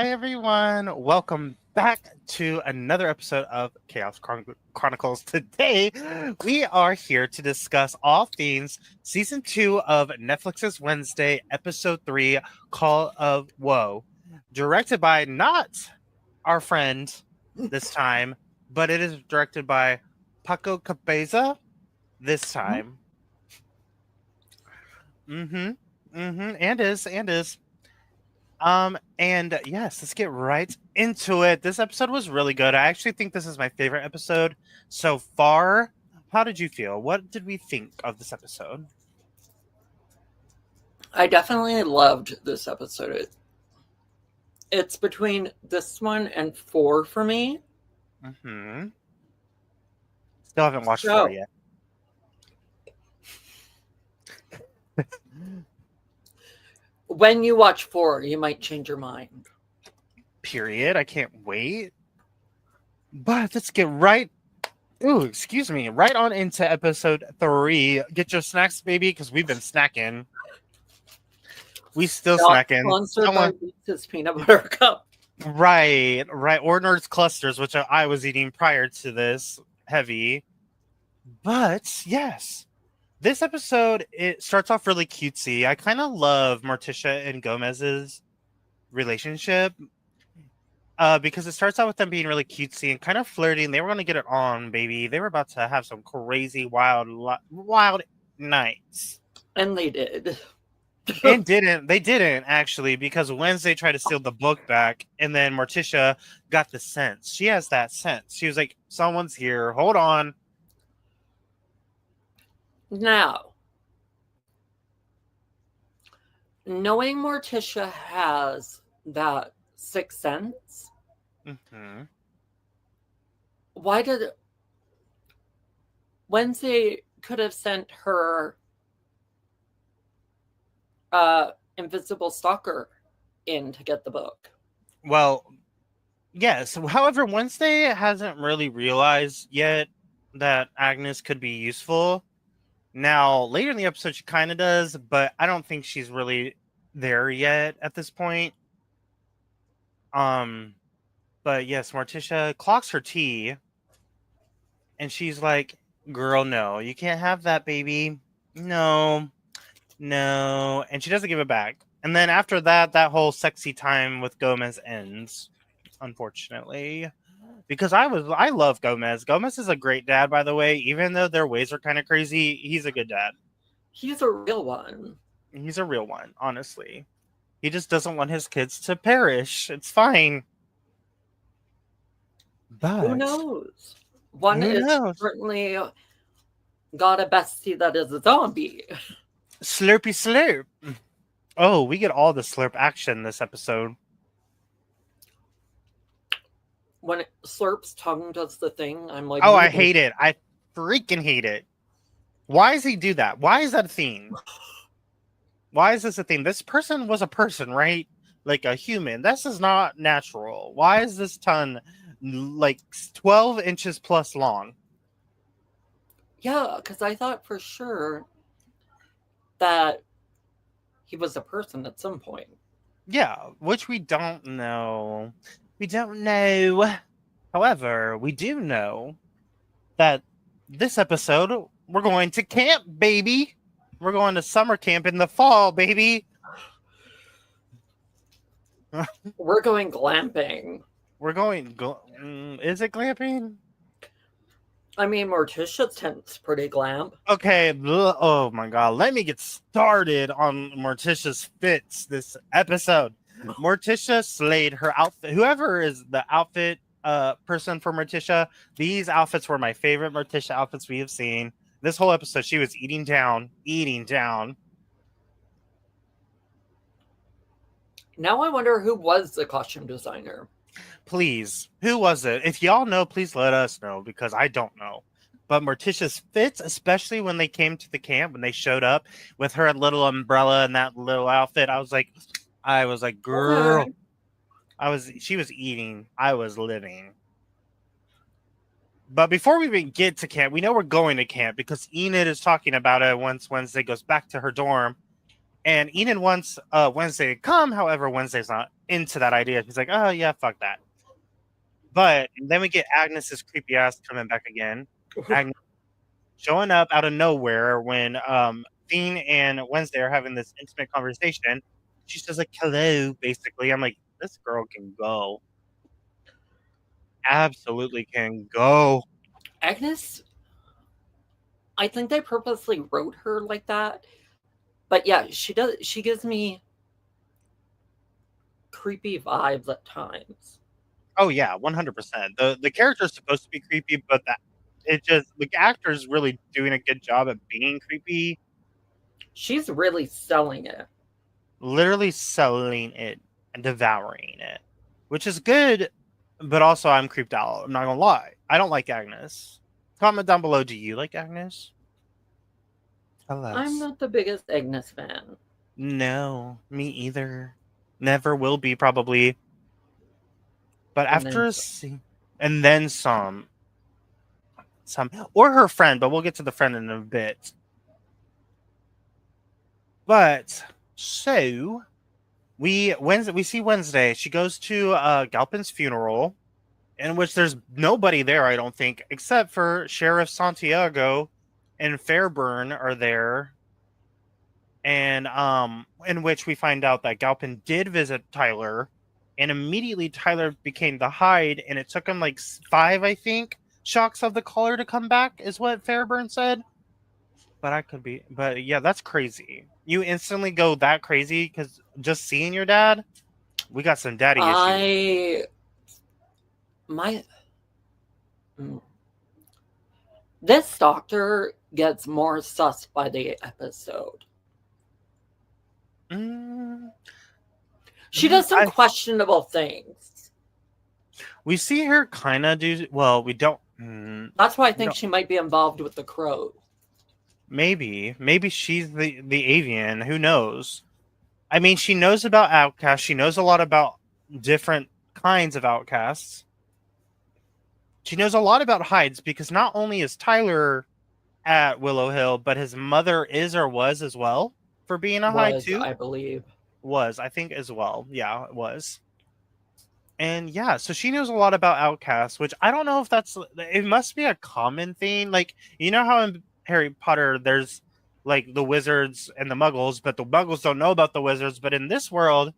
Hi, everyone. Welcome back to another episode of Chronicles. Today, we are here to discuss all things season 2 of Netflix's Wednesday, episode 3, Call of Woe. Directed by not our friend this time, but it is directed by Paco Cabeza this time. And is. And yes, let's get right into it. This episode was really good. I actually think this is my favorite episode so far. How did you feel? What did we think of this episode? I definitely loved this episode. It's between this one and 4 for me. Still haven't watched 4 yet. When you watch 4, you might change your mind. Period. I can't wait. But let's get right right on into episode 3. Get your snacks, baby, because we've been snacking. We still snacking. Sponsored by Reese's peanut butter cup. Right. Or Nerds Clusters, which I was eating prior to this heavy. But yes. This episode, it starts off really cutesy. I kind of love Morticia and Gomez's relationship because it starts out with them being really cutesy and kind of flirting. They were going to get it on, baby. They were about to have some crazy, wild nights. And they did. They didn't, actually, because Wednesday tried to steal the book back, and then Morticia got the sense. She has that sense. She was like, someone's here. Hold on. Now, knowing Morticia has that sixth sense, why did Wednesday could have sent her invisible stalker in to get the book? Well, yes. However, Wednesday hasn't really realized yet that Agnes could be useful. Now, later in the episode, she kind of does, but I don't think she's really there yet at this point. But yes, Morticia clocks her tea, and she's like, girl, no, you can't have that, baby. No. And she doesn't give it back. And then after that, that whole sexy time with Gomez ends, unfortunately. Because I love Gomez. Gomez is a great dad, by the way. Even though their ways are kind of crazy, he's a good dad. He's a real one. He's a real one, honestly. He just doesn't want his kids to perish. It's fine. But who knows? One is certainly got a bestie that is a zombie. Slurpy slurp. Oh, we get all the slurp action this episode. When Slurp's tongue does the thing, I'm like... Oh, I hate it. I freaking hate it. Why does he do that? Why is that a thing? Why is this a thing? This person was a person, right? Like a human. This is not natural. Why is this tongue like 12 inches plus long? Yeah, because I thought for sure that he was a person at some point. Yeah, which we don't know. We don't know. However, we do know that this episode, we're going to camp, baby. We're going to summer camp in the fall, baby. We're going glamping. We're going... is it glamping? I mean, Morticia's tent's pretty glam. Okay, oh my god. Let me get started on Morticia's fits this episode. Morticia slayed her outfit. Whoever is the outfit person for Morticia, these outfits were my favorite Morticia outfits we have seen. This whole episode, she was eating down. Now I wonder who was the costume designer. Please, who was it? If y'all know, please let us know, because I don't know. But Morticia's fits, especially when they came to the camp, when they showed up with her little umbrella and that little outfit, I was like, girl. She was eating. I was living. But before we even get to camp, we know we're going to camp because Enid is talking about it once Wednesday goes back to her dorm. And Enid wants Wednesday to come. However, Wednesday's not into that idea. She's like, oh yeah, fuck that. But then we get Agnes's creepy ass coming back again. Agnes showing up out of nowhere when Dean and Wednesday are having this intimate conversation. She says like hello, basically. I'm like, this girl can go. Absolutely can go. Agnes, I think they purposely wrote her like that. But yeah, she does. She gives me creepy vibes at times. Oh yeah, 100%. The character is supposed to be creepy, but that it just the actor's really doing a good job at being creepy. She's really selling it. Literally selling it and devouring it, which is good, but also I'm creeped out. I'm not gonna lie. I don't like Agnes. Comment down below. Do you like Agnes? Tell I'm us. not the biggest Agnes fan. No, me either. Never will be probably. But And after then a scene, and then some, or her friend. But we'll get to the friend in a bit. But so we see Wednesday. She goes to Galpin's funeral, in which there's nobody there, I don't think, except for Sheriff Santiago and Fairburn are there. And in which we find out that Galpin did visit Tyler, and immediately Tyler became the Hyde, and it took him like 5, I think, shocks of the collar to come back, is what Fairburn said. But I could be, but yeah, that's crazy. You instantly go that crazy because just seeing your dad, we got some daddy issues. My this doctor gets more sus by the episode. She does some questionable things. We see her kind of do well. We don't. That's why I think she might be involved with the crows. Maybe she's the avian. Who knows? I mean, she knows about outcasts. She knows a lot about different kinds of outcasts. She knows a lot about hides because not only is Tyler at Willow Hill, but his mother is or was as well for being a hide too. I believe. Was, I think, as well. Yeah, it was. And yeah, so she knows a lot about outcasts, which I don't know if that's, it must be a common thing. Like, you know how in Harry Potter there's like the wizards and the muggles, but the muggles don't know about the wizards. But in this world,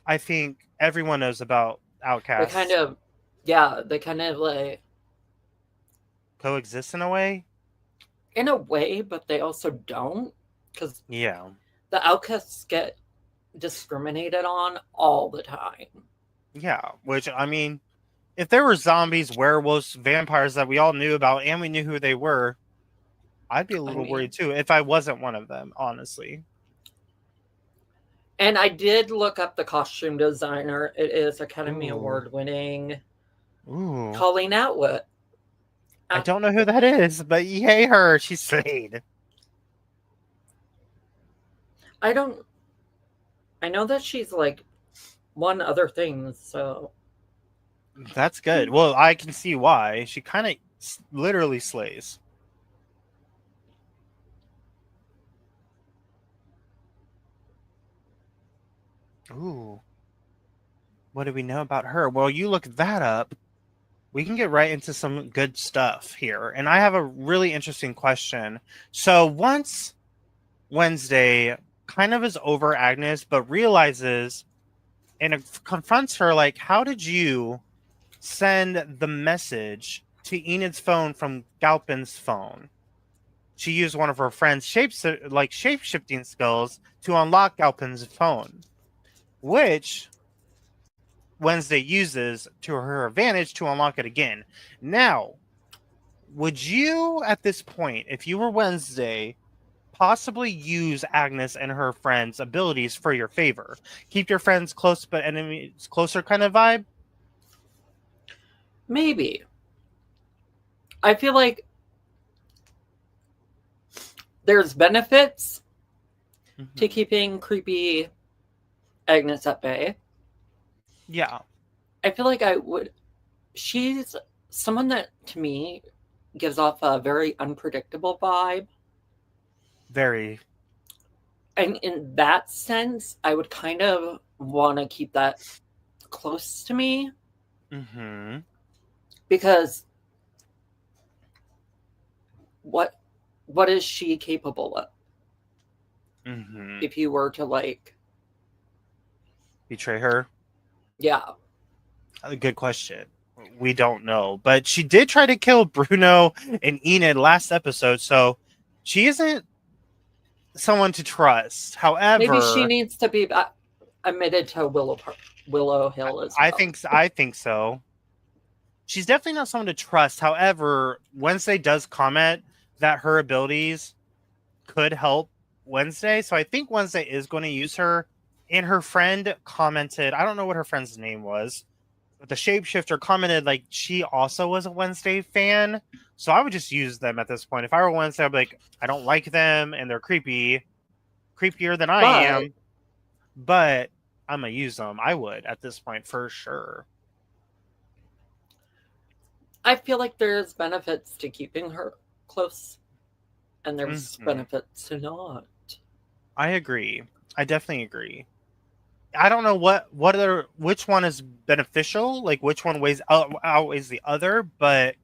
I think everyone knows about outcasts. They kind of like coexist in a way. In a way, but they also don't, because yeah, the outcasts get discriminated on all the time. Yeah, which, I mean, if there were zombies, werewolves, vampires that we all knew about and we knew who they were, I'd be a little worried too if I wasn't one of them, honestly. And I did look up the costume designer. It is Academy Award winning Colleen Atwood. I don't know who that is, but yay her, she's slayed. I know that she's like one other thing, so that's good. Well, I can see why. She kind of literally slays. Ooh. What do we know about her? Well, you look that up. We can get right into some good stuff here. And I have a really interesting question. So once Wednesday kind of is over Agnes, but realizes and it confronts her like, how did you send the message to Enid's phone from Galpin's phone? She used one of her friend's shape-shifting skills to unlock Galpin's phone, which Wednesday uses to her advantage to unlock it again. Now, would you, at this point, if you were Wednesday, possibly use Agnes and her friends' abilities for your favor? Keep your friends close but enemies closer kind of vibe? Maybe. I feel like there's benefits to keeping creepy Agnes at bay. Yeah. I feel like I would. She's someone that, to me, gives off a very unpredictable vibe. Very. And in that sense, I would kind of want to keep that close to me. Mm-hmm. Because what is she capable of Mm-hmm. if you were to like Betray her? yeah. A good question. We don't know. But she did try to kill Bruno and Enid last episode, so she isn't someone to trust. Maybe she However, needs to be admitted to Willow Hill as well. I think so. She's definitely not someone to trust. However, Wednesday does comment that her abilities could help Wednesday. So I think Wednesday is going to use her. And her friend commented, I don't know what her friend's name was, but the shapeshifter commented like she also was a Wednesday fan. So I would just use them at this point. If I were Wednesday, I'd be like, I don't like them and they're creepier than I But am, but I'm gonna use them. I would at this point for sure. I feel like there's benefits to keeping her close, and there's benefits to not. I agree. I definitely agree. I don't know which one is beneficial, like which one outweighs the other, but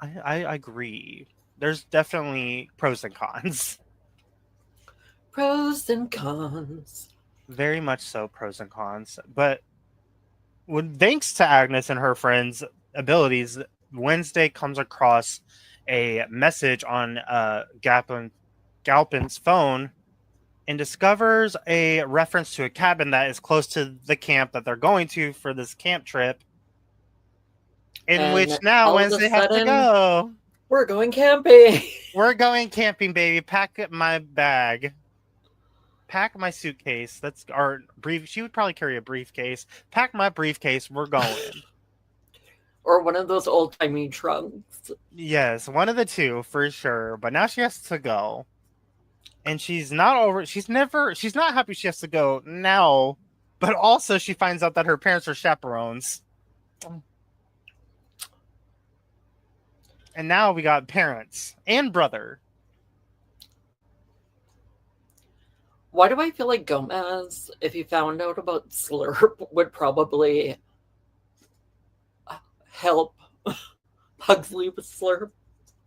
I agree. There's definitely pros and cons. Pros and cons. Very much so, pros and cons. But thanks to Agnes and her friends' abilities, Wednesday comes across a message on Galpin's phone and discovers a reference to a cabin that is close to the camp that they're going to for this camp trip, in which now Wednesday has to go. We're going camping. We're going camping, baby. Pack my bag. Pack my suitcase. She would probably carry a briefcase. Pack my briefcase. We're going. Or one of those old-timey trunks. Yes, one of the two for sure. But now she has to go. And she's not happy she has to go now, but also she finds out that her parents are chaperones. And now we got parents and brother. Why do I feel like Gomez, if he found out about Slurp, would probably help Pugsley with Slurp?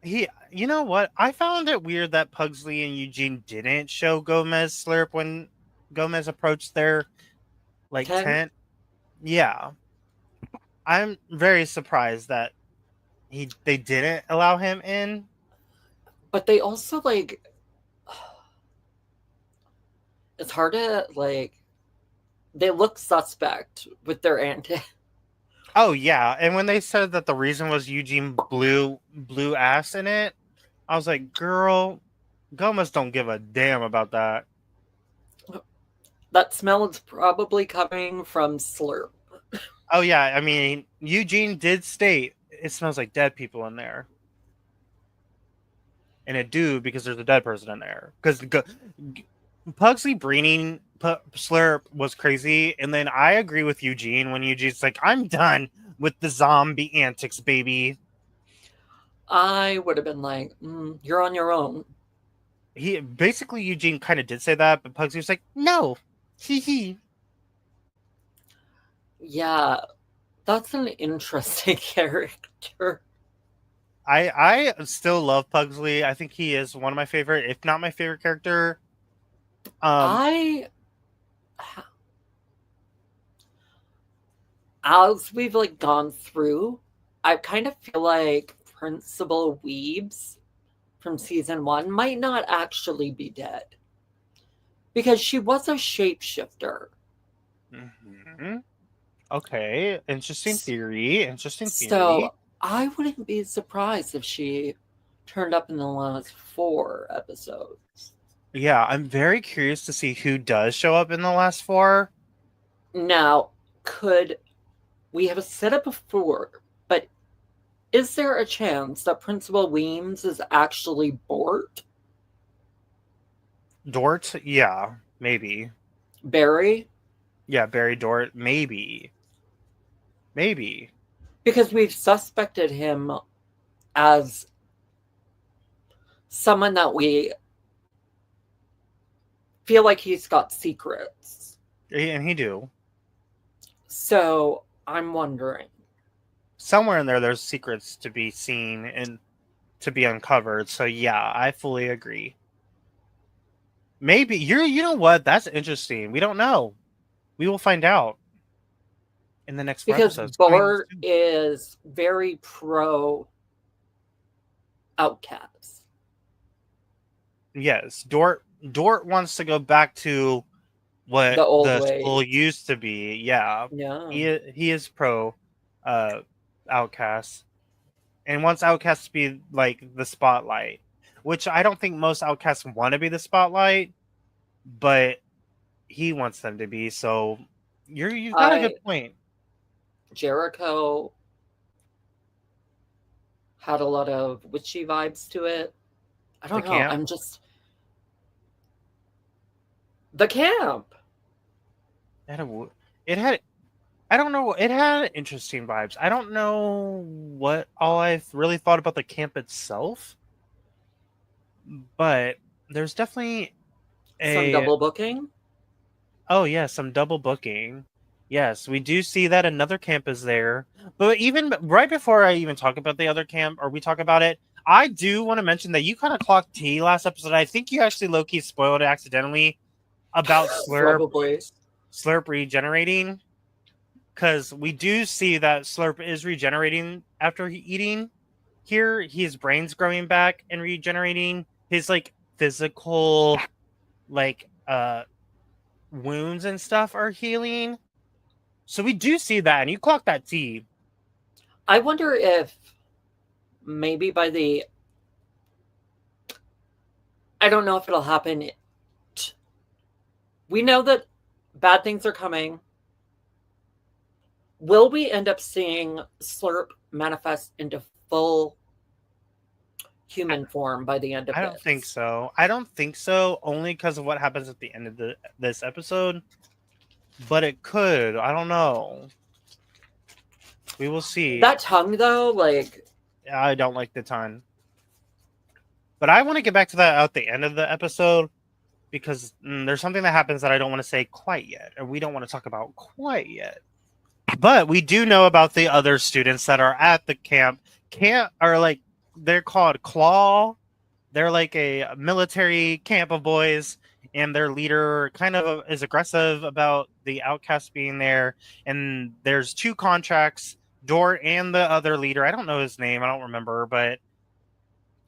You know what? I found it weird that Pugsley and Eugene didn't show Gomez Slurp when Gomez approached their tent. Yeah. I'm very surprised that they didn't allow him in. But they also it's hard to they look suspect with their antics. Oh yeah, and when they said that the reason was Eugene blew ass in it, I was like, girl, Gomez don't give a damn about that. That smell is probably coming from Slurp. Oh yeah, I mean, Eugene did state it smells like dead people in there. And it do because there's a dead person in there. Because Pugsley breening Slurp was crazy, and then I agree with Eugene when Eugene's like, I'm done with the zombie antics, baby. I would have been like, you're on your own. Eugene kind of did say that, but Pugsley was like, no. Hee. Yeah, that's an interesting character. I still love Pugsley. I think he is one of my favorite, if not my favorite character. As we've gone through, I kind of feel like Principal Weebs from season 1 might not actually be dead, because she was a shapeshifter. Mm-hmm. Okay, interesting theory. So I wouldn't be surprised if she turned up in the last 4 episodes. Yeah, I'm very curious to see who does show up in the last 4. Now, we have said it before, but is there a chance that Principal Weems is actually Bort? Dort? Yeah, maybe. Barry? Yeah, Barry Dort, maybe. Because we've suspected him as someone that we feel like he's got secrets. And he do. So I'm wondering. Somewhere in there, there's secrets to be seen and to be uncovered. So yeah, I fully agree. Maybe you know what? That's interesting. We don't know. We will find out in the next 4 Because episodes. Bart is very pro outcast. Yes, Dort wants to go back to what The old the way. school used to be. Yeah. Yeah. He is pro outcast and wants outcast to be like the spotlight, which I don't think most outcasts want to be the spotlight, but he wants them to be. So you've got a good point. Jericho had a lot of witchy vibes to it. I don't know. Camp? I'm just the camp. It had I don't know. It had interesting vibes. I don't know what all I've really thought about the camp itself, but there's definitely Some double booking. Oh yeah, some double booking. Yes, we do see that another camp is there. But even right before I even talk about the other camp, or we talk about it, I do want to mention that you kind of clocked T last episode. I think you actually low-key spoiled it accidentally about Slurp regenerating. Because we do see that Slurp is regenerating after eating. Here, his brain's growing back and regenerating. His like physical like wounds and stuff are healing. So we do see that, and you clock that T. I wonder if maybe by the... I don't know if it'll happen. We know that bad things are coming. Will we end up seeing Slurp manifest into full human form by the end of I don't think so. I don't think so, only because of what happens at the end of this episode. But it could. I don't know. We will see. That tongue, though, like... I don't like the tongue. But I want to get back to that at the end of the episode, because there's something that happens that I don't want to say quite yet, or we don't want to talk about quite yet. But we do know about the other students that are at the camp. They're called Claw. They're like a military camp of boys, and their leader kind of is aggressive about the outcast being there. And there's 2 contracts, Dort and the other leader. I don't know his name. I don't remember, but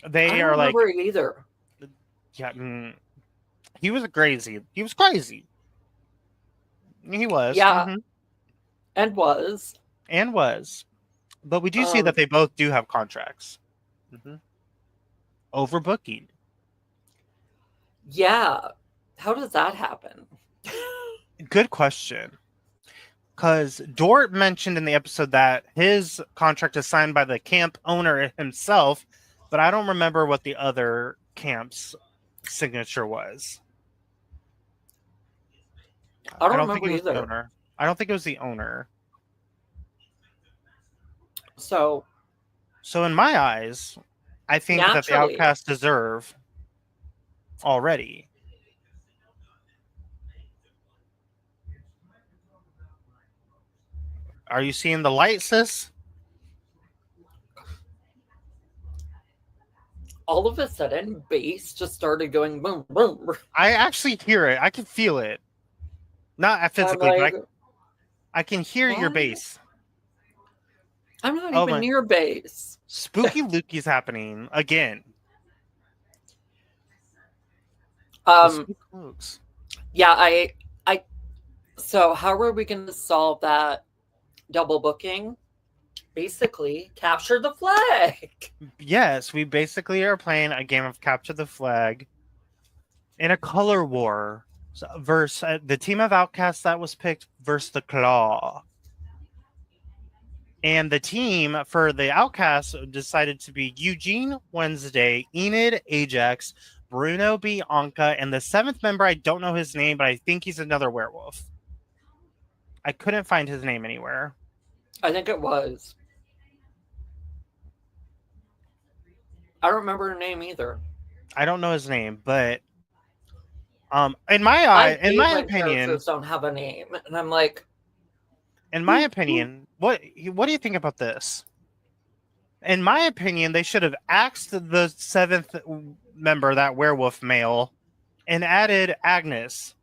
they are like... I don't remember either. Yeah, he was crazy. He was crazy. He was. Yeah. Mm-hmm. And was. But we do see that they both do have contracts. Mm-hmm. Overbooking. Yeah. How does that happen? Good question. Because Dort mentioned in the episode that his contract is signed by the camp owner himself, but I don't remember what the other camp's signature was. I don't remember either. I don't think it was the owner. So in my eyes, I think that the outcasts deserve already. Are you seeing the light, sis? All of a sudden, bass just started going boom, boom. I actually hear it. I can feel it. Not physically, but I can hear your bass. I'm not even near bass. Spooky Lukey's happening again. Yeah, I so how are we going to solve that double booking? Basically, capture the flag. Yes, we basically are playing a game of capture the flag in a color war versus the team of outcasts that was picked versus the Claw. And the team for the outcasts decided to be Eugene, Wednesday, Enid, Ajax, Bruno, Bianca, and the 7th member, I don't know his name, but I think he's another werewolf. I couldn't find his name anywhere. I think it was. I don't remember her name either. I don't know his name, but In my I eye, in hate my when opinion, characters don't have a name, and I'm like, what do you think about this? In my opinion, they should have axed the seventh member, that werewolf male, and added Agnes.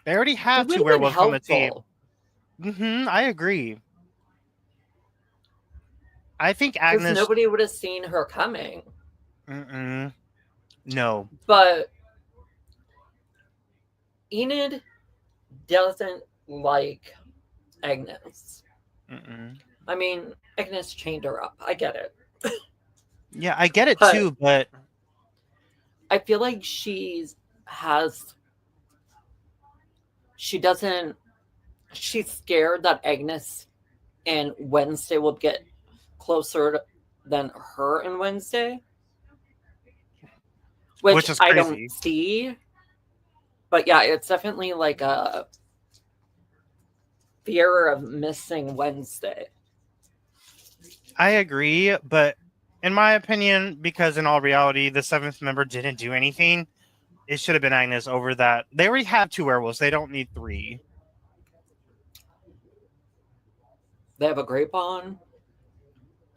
They already it have would two have been werewolves on the team. helpful. I agree. I think Because Agnes. nobody would have seen her coming. No. But Enid doesn't like Agnes. I mean, Agnes chained her up. I get it. Yeah, I get it But too, but I feel like she's scared that Agnes and Wednesday will get closer than her and Wednesday. Which is I crazy. don't see. But yeah, it's definitely like a fear of missing Wednesday. I agree, but in my opinion, because in all reality, the seventh member didn't do anything, it should have been Agnes over that. They already have two werewolves. They don't need three. They have a Grapevine,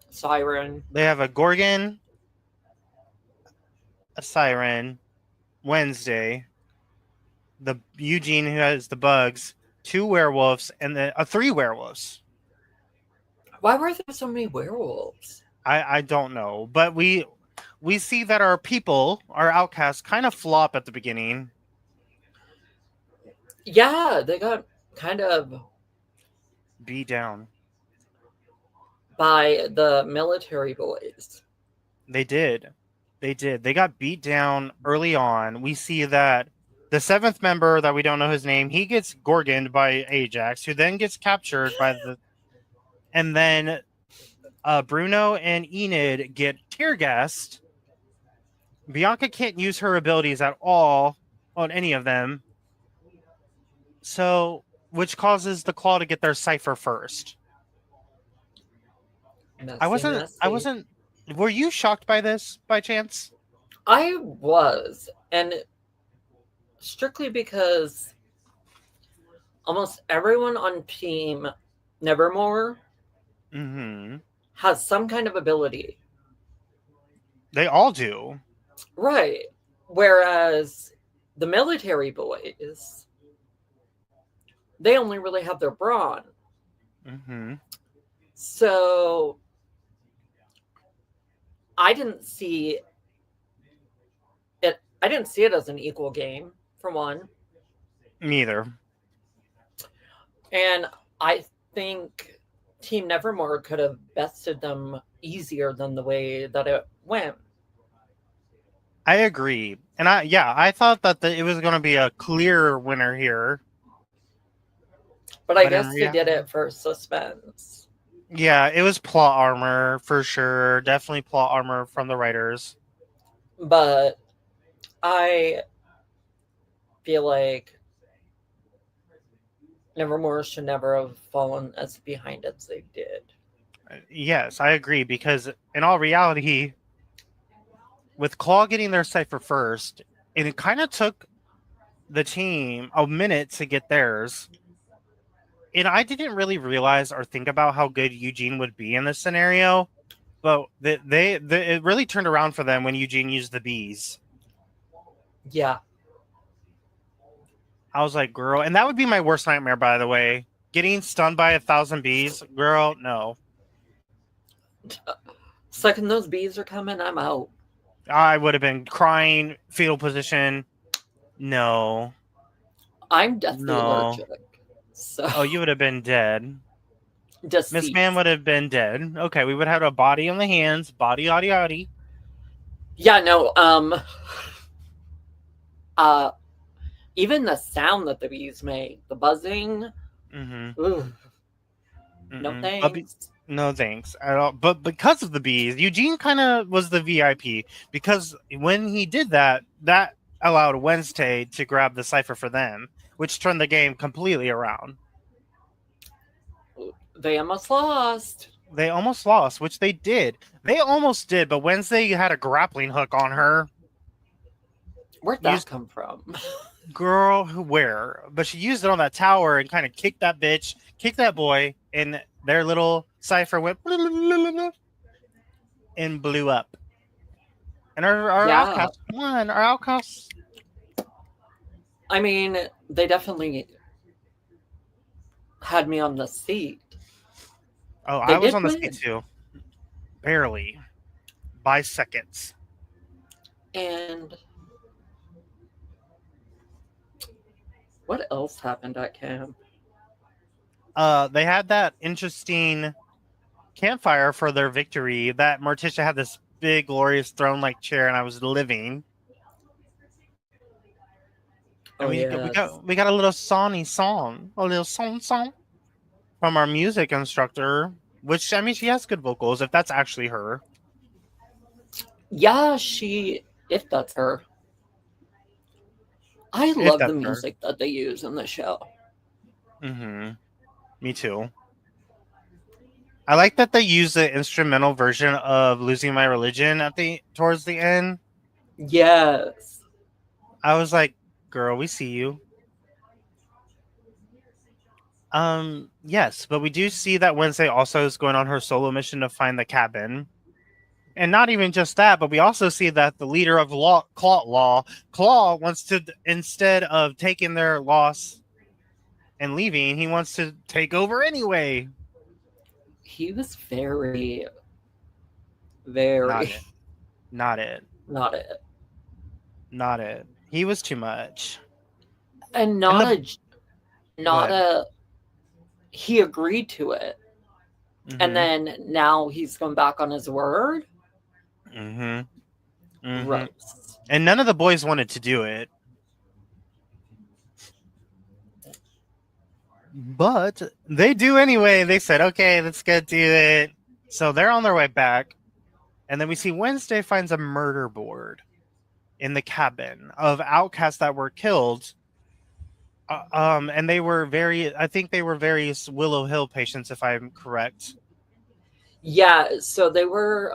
Siren. They have a Gorgon, a Siren, Wednesday, the Eugene who has the bugs, two werewolves, and then three werewolves. Why were there so many werewolves? I don't know, but we see that our people, our outcasts, kind of flop at the beginning. Yeah, they got kind of beat down by the military boys. They did. They got beat down early on. We see that the seventh member that we don't know his name, he gets gorgoned by Ajax, who then gets captured by the, and then Bruno and Enid get tear gassed. Bianca can't use her abilities at all on any of them. So, which causes the Claw to get their cipher first. I wasn't. Were you shocked by this by chance? I was, and strictly because almost everyone on Team Nevermore has some kind of ability. They all do. Right. Whereas the military boys, they only really have their brawn. So I didn't see it. I didn't see it as an equal game, for one. Neither. And I think Team Nevermore could have bested them easier than the way that it went. I agree. And I thought that it was going to be a clear winner here. But I guess they did it for suspense. Yeah, it was plot armor for sure. Definitely plot armor from the writers. But I feel like Nevermore should never have fallen as behind as they did. Yes, I agree, because in all reality, with Claw getting their cipher first, and it kind of took the team a minute to get theirs. And I didn't really realize or think about how good Eugene would be in this scenario, but it really turned around for them when Eugene used the bees. Yeah. I was like, girl, and that would be my worst nightmare, by the way. Getting stunned by 1,000 bees, girl, no. Second those bees are coming, I'm out. I would have been crying, fetal position. No. I'm deathly allergic. So. Oh, you would have been dead. Deceased. Miss Man would have been dead. Okay, we would have had a body on the hands, body, yaddy, yaddy. Yeah, no, even the sound that the bees make, the buzzing. No thanks. No thanks at all. But because of the bees, Eugene kind of was the VIP, because when he did that, that allowed Wednesday to grab the cipher for them, which turned the game completely around. They almost lost. They almost lost, which they did. They almost did, but Wednesday had a grappling hook on her. Where'd that come from? Girl, where? But she used it on that tower and kind of kicked that bitch, kicked that boy, and their little cipher went and blew up. And our outcast won. Our outcasts. I mean, they definitely had me on the seat. Oh, I was on the seat too. Barely. By seconds. And what else happened at camp? They had that interesting campfire for their victory. That Morticia had this big, glorious throne-like chair, and I was living. And we got a little song, a little song from our music instructor. Which, I mean, she has good vocals. If that's actually her. Yeah, if that's her. I love the music that they use in the show. Mm-hmm. Me too. I like that they use the instrumental version of "Losing My Religion" towards the end. Yes. I was like, girl, we see you. Yes, but we do see that Wednesday also is going on her solo mission to find the cabin. And not even just that, but we also see that the leader of Claw wants to, instead of taking their loss and leaving, he wants to take over anyway. He was very Not it. He was too much. And he agreed to it. Mm-hmm. And then now he's going back on his word. Mm-hmm. Mm-hmm. Gross. And none of the boys wanted to do it. But they do anyway. They said, okay, let's go do it. So they're on their way back. And then we see Wednesday finds a murder board in the cabin of outcasts that were killed. And I think they were various Willow Hill patients, if I'm correct. Yeah, so they were,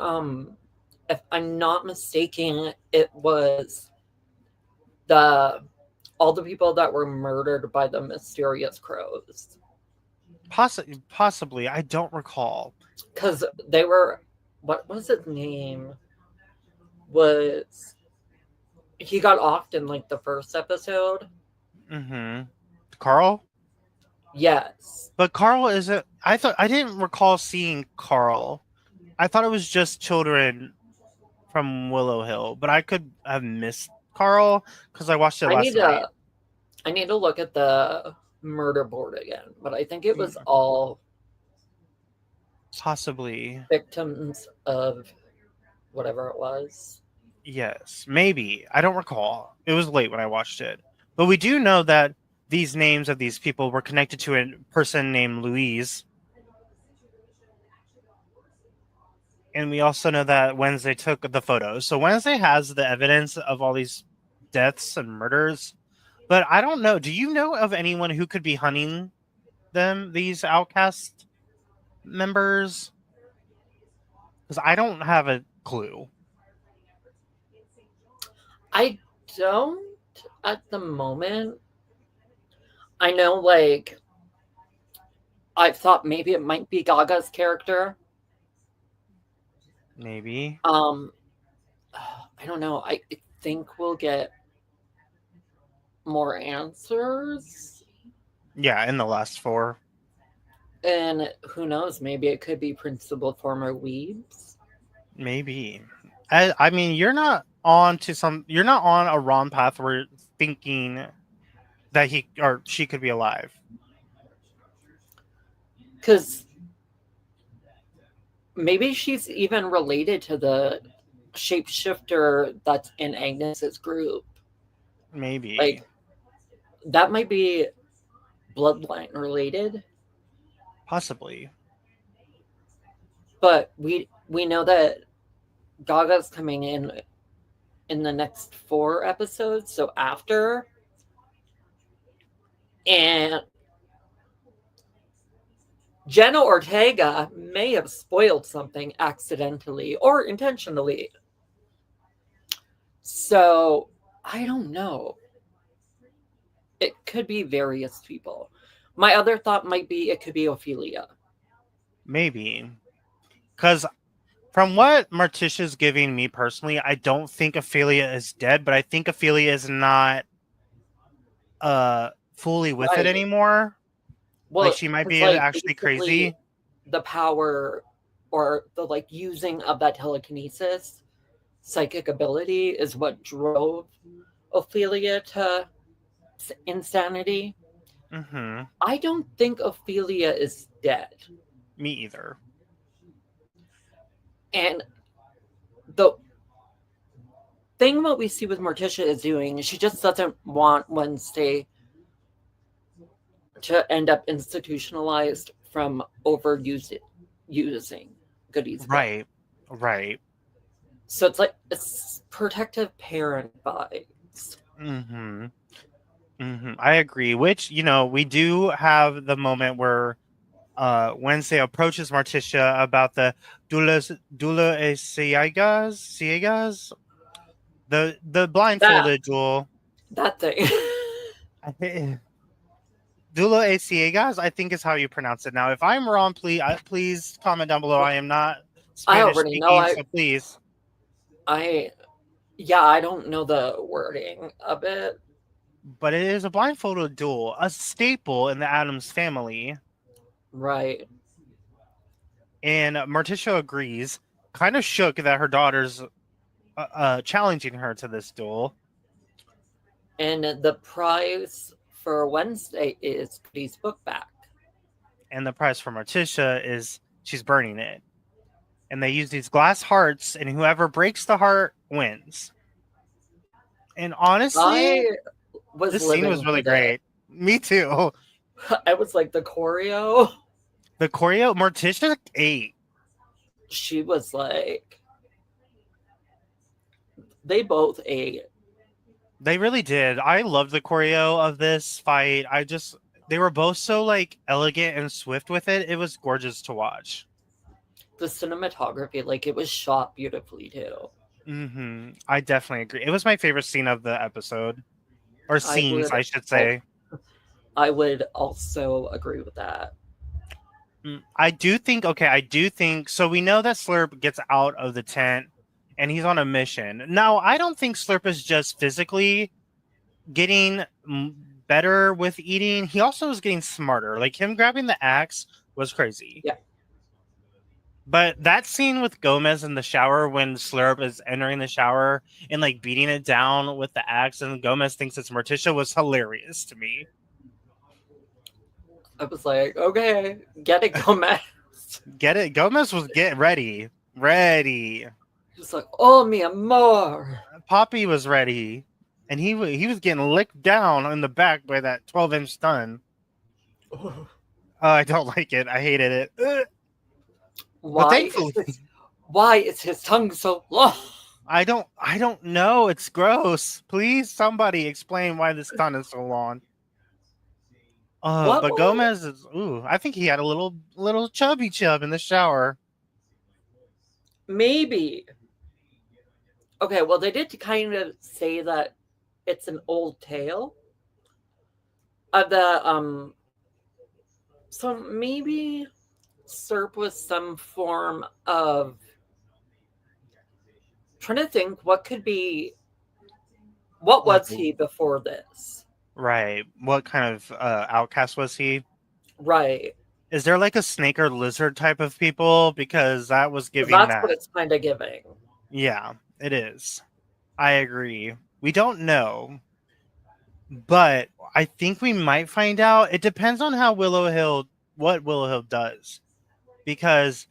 if I'm not mistaken, it was all the people that were murdered by the mysterious crows. Possibly. I don't recall. Because they were, what was his name? He got offed in like the first episode. Mm-hmm. Carl? Yes. But Carl isn't. I didn't recall seeing Carl. I thought it was just children from Willow Hill, but I could have missed Carl because I watched it last night. I need to look at the murder board again, but I think it was all possibly victims of whatever it was. Yes, maybe. I don't recall. It was late when I watched it. But we do know that these names of these people were connected to a person named Louise. And we also know that Wednesday took the photos. So Wednesday has the evidence of all these deaths and murders. But I don't know. Do you know of anyone who could be hunting them, these outcast members? Because I don't have a clue. I don't at the moment. I know, like, I thought maybe it might be Gaga's character. Maybe. I don't know. I think we'll get more answers. Yeah, in the last 4. And who knows? Maybe it could be Principal Former Weebs. Maybe. I mean, you're not on a wrong path where you're thinking that he or she could be alive. Because maybe she's even related to the shapeshifter that's in Agnes's group. Maybe. Like, that might be bloodline related. Possibly. But we know that Gaga's coming in the next 4 episodes, so after. And Jenna Ortega may have spoiled something accidentally or intentionally. So I don't know. It could be various people. My other thought might be it could be Ophelia. Maybe. Because from what Morticia's giving me personally, I don't think Ophelia is dead, but I think Ophelia is not fully with it Right. anymore. Like, Well, she might because be like actually basically crazy. the power or the like using of that telekinesis psychic ability is what drove Ophelia to insanity. Mm-hmm. I don't think Ophelia is dead. Me either. And the thing what we see with Morticia is doing, she just doesn't want Wednesday to end up institutionalized from overusing using Goody's book. Right. Right. So it's like it's protective parent vibes. Mm-hmm. Mm-hmm. I agree. Which, we do have the moment where Wednesday approaches Morticia about the Dula e Ciegas, the That blindfolded duel. that thing. Dula e Ciegas, I think is how you pronounce it. Now, if I'm wrong, please comment down below. I am not I Spanish already know. speaking, so please. I yeah, I don't know the wording of it. But it is a blindfolded duel, a staple in the Addams family. Right. And Morticia agrees, kind of shook that her daughter's challenging her to this duel. And the prize for Wednesday is Goody's book back. And the prize for Morticia is she's burning it. And they use these glass hearts, and whoever breaks the heart wins. And honestly, I was this scene living was really for this. great. Me too. I was like the choreo. The choreo, Morticia ate. She was like, they both ate. They really did. I loved the choreo of this fight. They were both so like elegant and swift with it. It was gorgeous to watch. The cinematography, like it was shot beautifully too. Mm-hmm. I definitely agree. It was my favorite scene of the episode, or scenes, I should say. I would also agree with that. I do think. So we know that Slurp gets out of the tent, and he's on a mission. Now, I don't think Slurp is just physically getting better with eating. He also is getting smarter. Like, him grabbing the axe was crazy. Yeah. But that scene with Gomez in the shower when Slurp is entering the shower and like beating it down with the axe and Gomez thinks it's Morticia was hilarious to me. I was like, okay, get it, Gomez. Get it? Gomez was getting ready. Ready. Just like, oh, mi amor. Poppy was ready. And he was getting licked down in the back by that 12-inch stun. Oh, I don't like it. I hated it. Why is his tongue so long? I don't know. It's gross. Please, somebody explain why this stun is so long. But Gomez is. I think he had a little chubby chub in the shower. Maybe. Okay, well, they did kind of say that it's an old tale of the So maybe Slurp was some form of. Trying to think, what was he before this? Right. What kind of outcast was he? Right. Is there like a snake or lizard type of people? Because that was giving That's that. what it's kind of giving. Yeah, it is. I agree. We don't know. But I think we might find out. It depends on what Willow Hill does. Because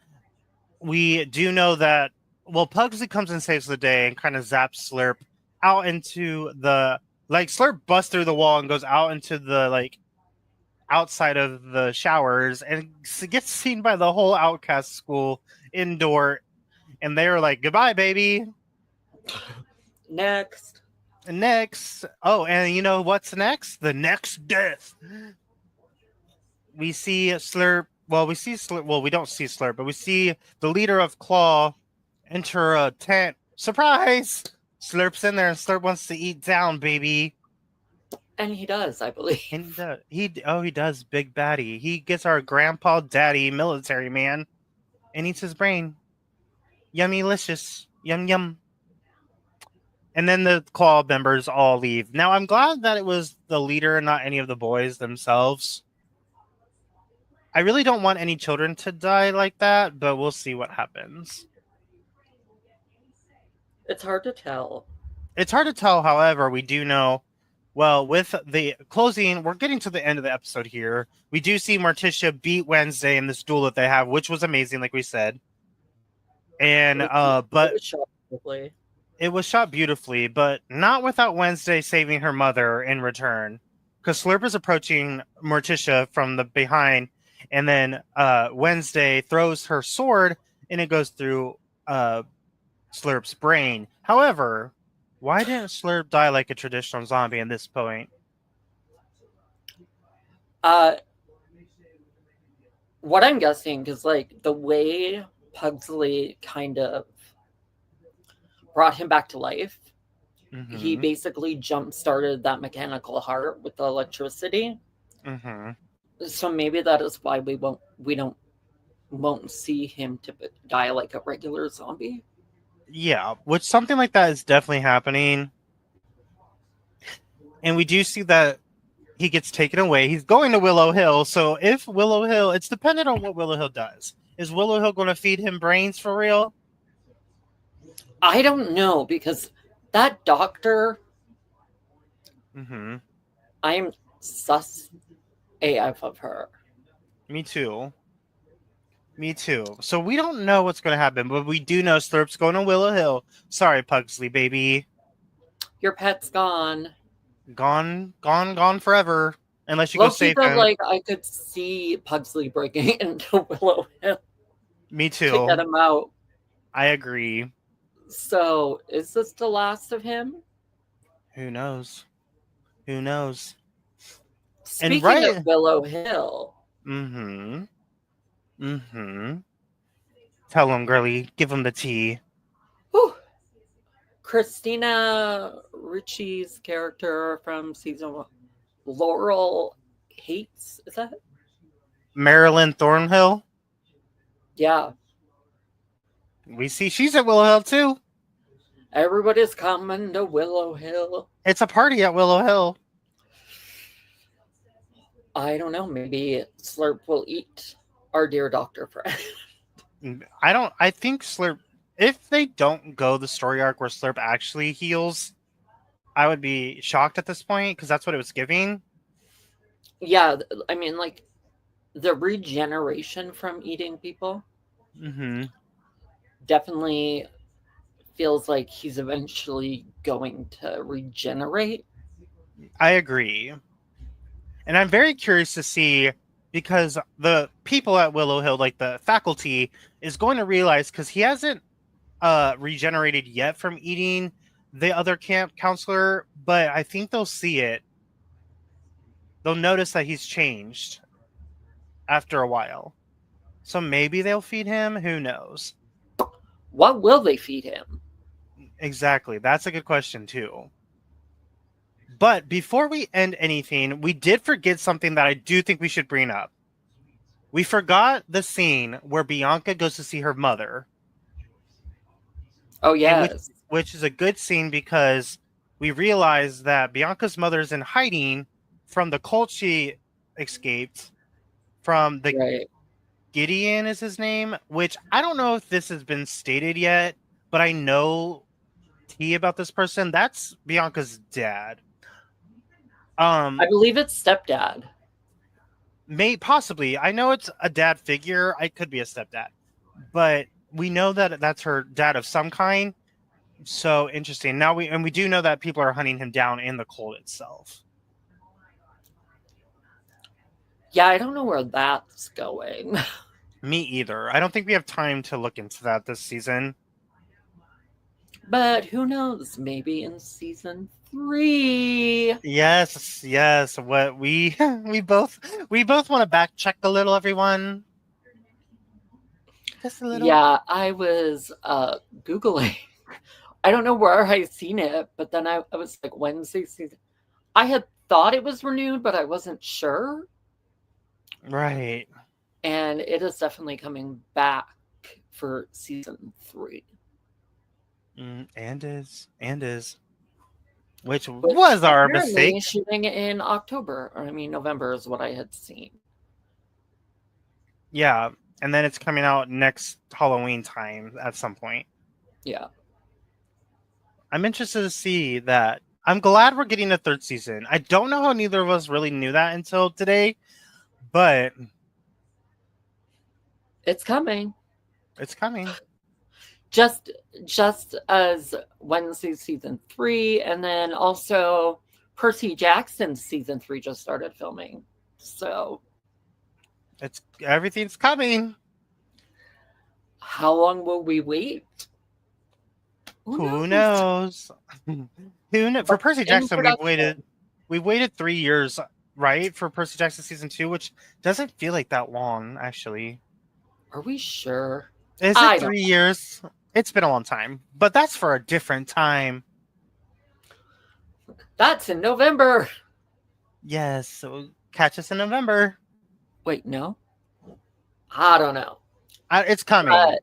we do know that, well, Pugsley comes and saves the day and kind of zaps Slurp out into the, like, Slurp busts through the wall and goes out into the, like, outside of the showers and gets seen by the whole outcast school indoor. And they're like, goodbye, baby. Next. Oh, and you know what's next? The next death. We see Slurp. Well, we see Slurp. Well, we don't see Slurp, but we see the leader of Claw enter a tent. Surprise! Slurp's in there, and Slurp wants to eat down, baby. And he does, I believe. And he does, big baddie. He gets our grandpa daddy military man and eats his brain. Yummy-licious. Yum yum. And then the claw members all leave. Now I'm glad that it was the leader and not any of the boys themselves. I really don't want any children to die like that, but we'll see what happens. It's hard to tell. It's hard to tell, however, we do know, well, with the closing, we're getting to the end of the episode here. We do see Morticia beat Wednesday in this duel that they have, which was amazing, like we said. And, but it was shot beautifully, but not without Wednesday saving her mother in return. Because Slurp is approaching Morticia from the behind, and then Wednesday throws her sword, and it goes through Slurp's brain. However, why didn't Slurp die like a traditional zombie at this point? What I'm guessing, because like the way Pugsley kind of brought him back to life, he basically jump-started that mechanical heart with the electricity. So maybe that is why we won't see him die like a regular zombie. Yeah, which something like that is definitely happening. And we do see that he gets taken away. He's going to Willow Hill. So if Willow Hill, it's dependent on what Willow Hill does. Is Willow Hill going to feed him brains for real? I don't know, because that doctor, I am sus AF of her. Me too. So we don't know what's going to happen, but we do know Slurp's going to Willow Hill. Sorry, Pugsley, baby. Your pet's gone. Gone forever. Unless you go save him. Like, I could see Pugsley breaking into Willow Hill. Me too. To get him out. I agree. So, is this the last of him? Who knows? Speaking of Willow Hill. Tell him, girlie. Give him the tea. Whew. Christina Ricci's character from season 1. Laurel Hates, is that? Marilyn Thornhill? Yeah. We see she's at Willow Hill, too. Everybody's coming to Willow Hill. It's a party at Willow Hill. I don't know. Maybe Slurp will eat our dear doctor friend. I think Slurp, if they don't go the story arc where Slurp actually heals, I would be shocked at this point, because that's what it was giving. Yeah, I mean, like, the regeneration from eating people definitely feels like he's eventually going to regenerate. I agree. And I'm very curious to see, because the people at Willow Hill, like the faculty, is going to realize, because he hasn't regenerated yet from eating the other camp counselor, but I think they'll see it. They'll notice that he's changed after a while. So maybe they'll feed him. Who knows? What will they feed him? Exactly. That's a good question, too. But before we end anything, we did forget something that I do think we should bring up. We forgot the scene where Bianca goes to see her mother. Oh, yes. Which is a good scene, because we realize that Bianca's mother is in hiding from the cult she escaped from. Gideon is his name, which I don't know if this has been stated yet, but I know about this person. That's Bianca's dad. I believe it's stepdad. Possibly. I know it's a dad figure. I could be a stepdad, but we know that that's her dad of some kind. So interesting. Now we do know that people are hunting him down in the cult itself. Yeah, I don't know where that's going. Me either. I don't think we have time to look into that this season. But who knows? Maybe in season 3. Yes. What we both want to back check a little, everyone. Just a little. Yeah, I was Googling. I don't know where I seen it, but then I was like, Wednesday season. I had thought it was renewed, but I wasn't sure. Right. And it is definitely coming back for season 3. And is. Which Which was our apparently mistake. shooting in October. Or I mean, November is what I had seen. Yeah. And then it's coming out next Halloween time at some point. Yeah. I'm interested to see that. I'm glad we're getting a 3rd season. I don't know how neither of us really knew that until today, but it's coming. It's coming. Just as Wednesday season 3, and then also Percy Jackson's season 3 just started filming. So everything's coming. How long will we wait? Who knows? Who knows? For Percy Jackson, we waited 3 years, right? For Percy Jackson season 2, which doesn't feel like that long, actually. Are we sure? Is it 3 years? It's been a long time, but that's for a different time. That's in November. Yes, so catch us in November. Wait, no? I don't know. It's coming. But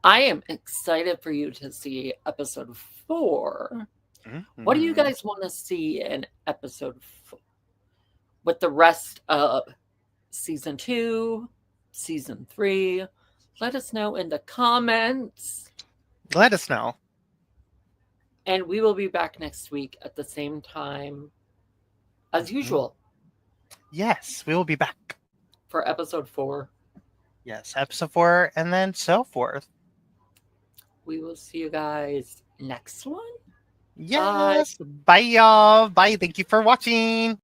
I am excited for you to see episode 4. Mm-hmm. What do you guys want to see in episode 4? With the rest of season 2, season 3? Let us know in the comments. Let us know. And we will be back next week at the same time as usual. Yes, we will be back. For episode 4. Yes, episode 4 and then so forth. We will see you guys next one. Yes. Bye, y'all. Bye. Thank you for watching.